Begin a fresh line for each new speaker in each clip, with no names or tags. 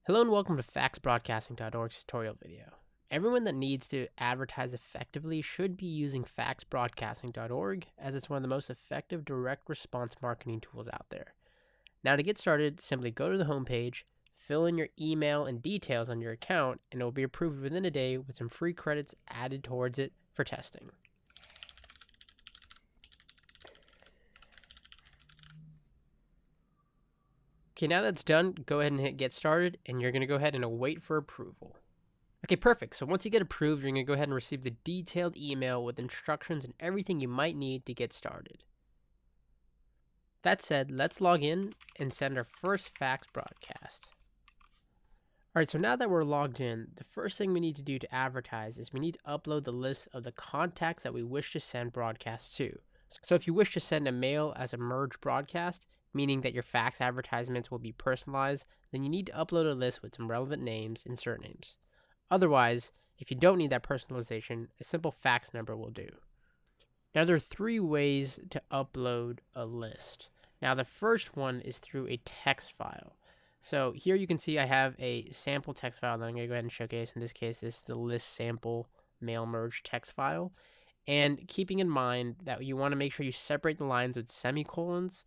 Hello and welcome to faxbroadcasting.org's tutorial video. Everyone that needs to advertise effectively should be using faxbroadcasting.org, as it's one of the most effective direct response marketing tools out there. Now to get started, simply go to the homepage, fill in your email and details on your account, and it will be approved within a day with some free credits added towards it for testing. Okay, now that's done, go ahead and hit get started, and you're going to go ahead and await for approval. Okay, perfect. So once you get approved, you're going to go ahead and receive the detailed email with instructions and everything you might need to get started. That said, let's log in and send our first fax broadcast. All right, so now that we're logged in, the first thing we need to do to advertise is we need to upload the list of the contacts that we wish to send broadcasts to. So if you wish to send a mail as a merge broadcast, meaning that your fax advertisements will be personalized, then you need to upload a list with some relevant names and surnames. Otherwise, if you don't need that personalization, a simple fax number will do. Now there are three ways to upload a list. Now the first one is through a text file. So here you can see I have a sample text file that I'm going to go ahead and showcase. In this case, this is the list sample mail merge text file. And keeping in mind that you want to make sure you separate the lines with semicolons,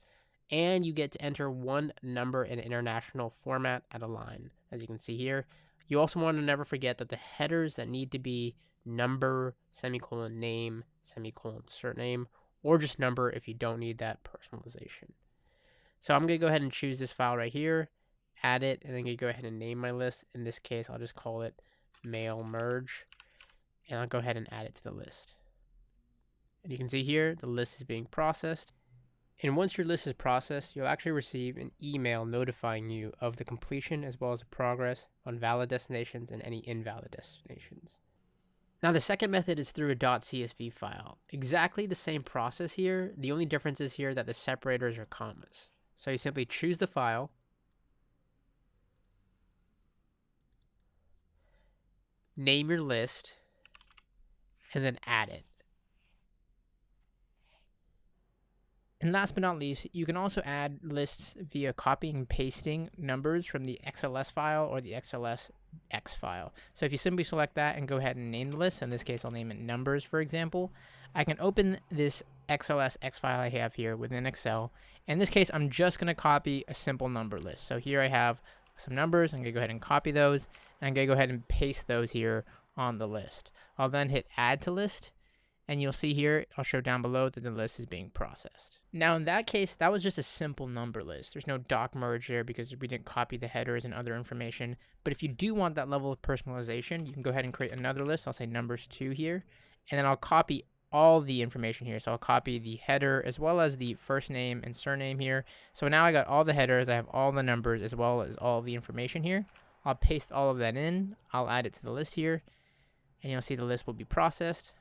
and you get to enter one number in international format at a line, as you can see here. You also want to never forget that the headers that need to be number, semicolon, name, semicolon, surname, or just number if you don't need that personalization. So I'm going to go ahead and choose this file right here, add it, and then I'm going to go ahead and name my list. In this case, I'll just call it mail merge, and I'll go ahead and add it to the list. And you can see here, the list is being processed. And once your list is processed, you'll actually receive an email notifying you of the completion as well as the progress on valid destinations and any invalid destinations. Now the second method is through a .csv file. Exactly the same process here. The only difference is here that the separators are commas. So you simply choose the file, name your list, and then add it. And last but not least, you can also add lists via copying and pasting numbers from the XLS file or the XLSX file. So if you simply select that and go ahead and name the list, in this case I'll name it numbers for example, I can open this XLSX file I have here within Excel. In this case, I'm just going to copy a simple number list. So here I have some numbers. I'm going to go ahead and copy those, and I'm going to go ahead and paste those here on the list. I'll then hit add to list. And you'll see here, I'll show down below that the list is being processed. Now in that case, that was just a simple number list. There's no doc merge there because we didn't copy the headers and other information. But if you do want that level of personalization, you can go ahead and create another list. I'll say numbers 2 here. And then I'll copy all the information here. So I'll copy the header as well as the first name and surname here. So now I got all the headers, I have all the numbers as well as all the information here. I'll paste all of that in. I'll add it to the list here. And you'll see the list will be processed.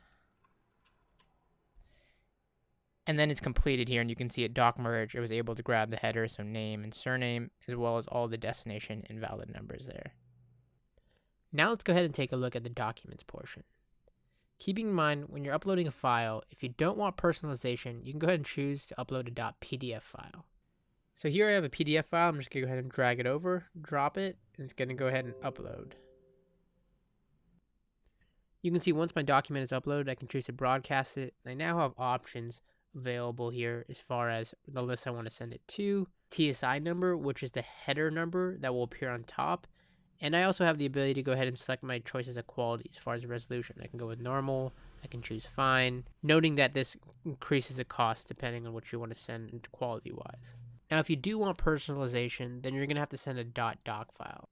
And then it's completed here, and you can see at doc merge, it was able to grab the header, so name and surname, as well as all the destination and valid numbers there. Now let's go ahead and take a look at the documents portion. Keeping in mind, when you're uploading a file, if you don't want personalization, you can go ahead and choose to upload a .pdf file. So here I have a PDF file. I'm just going to go ahead and drag it over, drop it, and it's going to go ahead and upload. You can see once my document is uploaded, I can choose to broadcast it, and I now have options available here as far as the list I want to send it to, TSI number, which is the header number that will appear on top, and I also have the ability to go ahead and select my choices of quality as far as resolution. I can go with normal, I can choose fine, noting that this increases the cost depending on what you want to send quality wise. Now if you do want personalization, then you're going to have to send a .doc file.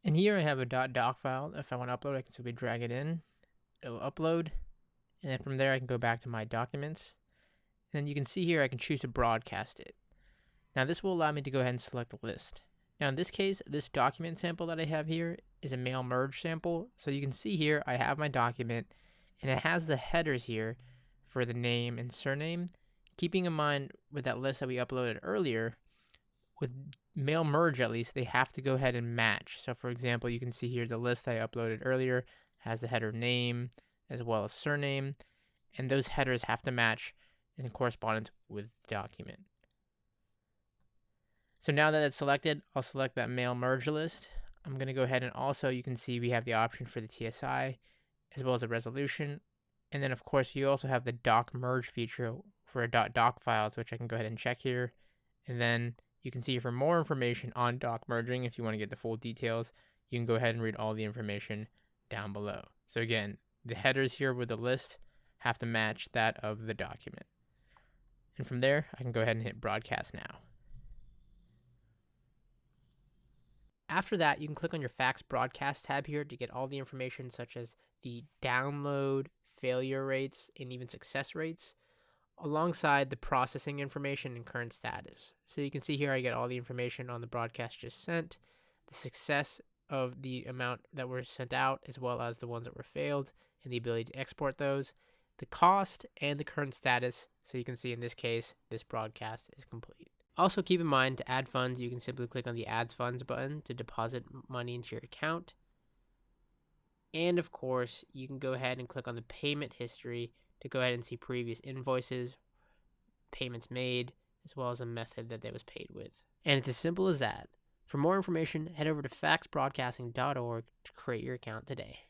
And here I have a .doc file. If I want to upload, I can simply drag it in, it'll upload. And then from there, I can go back to my documents. And then you can see here, I can choose to broadcast it. Now this will allow me to go ahead and select the list. Now in this case, this document sample that I have here is a mail merge sample. So you can see here, I have my document and it has the headers here for the name and surname. Keeping in mind with that list that we uploaded earlier, with mail merge at least, they have to go ahead and match. So for example, you can see here the list I uploaded earlier has the header name, as well as surname, and those headers have to match in correspondence with the document. So now that it's selected, I'll select that mail merge list. I'm going to go ahead and also you can see we have the option for the TSI as well as a resolution. And then of course you also have the doc merge feature for a .doc files, which I can go ahead and check here. And then you can see for more information on doc merging, if you want to get the full details, you can go ahead and read all the information down below. So again, the headers here with the list have to match that of the document. And from there, I can go ahead and hit broadcast now. After that, you can click on your Fax Broadcast tab here to get all the information such as the download, failure rates, and even success rates, alongside the processing information and current status. So you can see here I get all the information on the broadcast just sent, the success of the amount that were sent out, as well as the ones that were failed, and the ability to export those, the cost, and the current status. So you can see in this case, this broadcast is complete. Also keep in mind, to add funds, you can simply click on the Add Funds button to deposit money into your account. And of course, you can go ahead and click on the payment history to go ahead and see previous invoices, payments made, as well as a method that was paid with. And it's as simple as that. For more information, head over to faxbroadcasting.org to create your account today.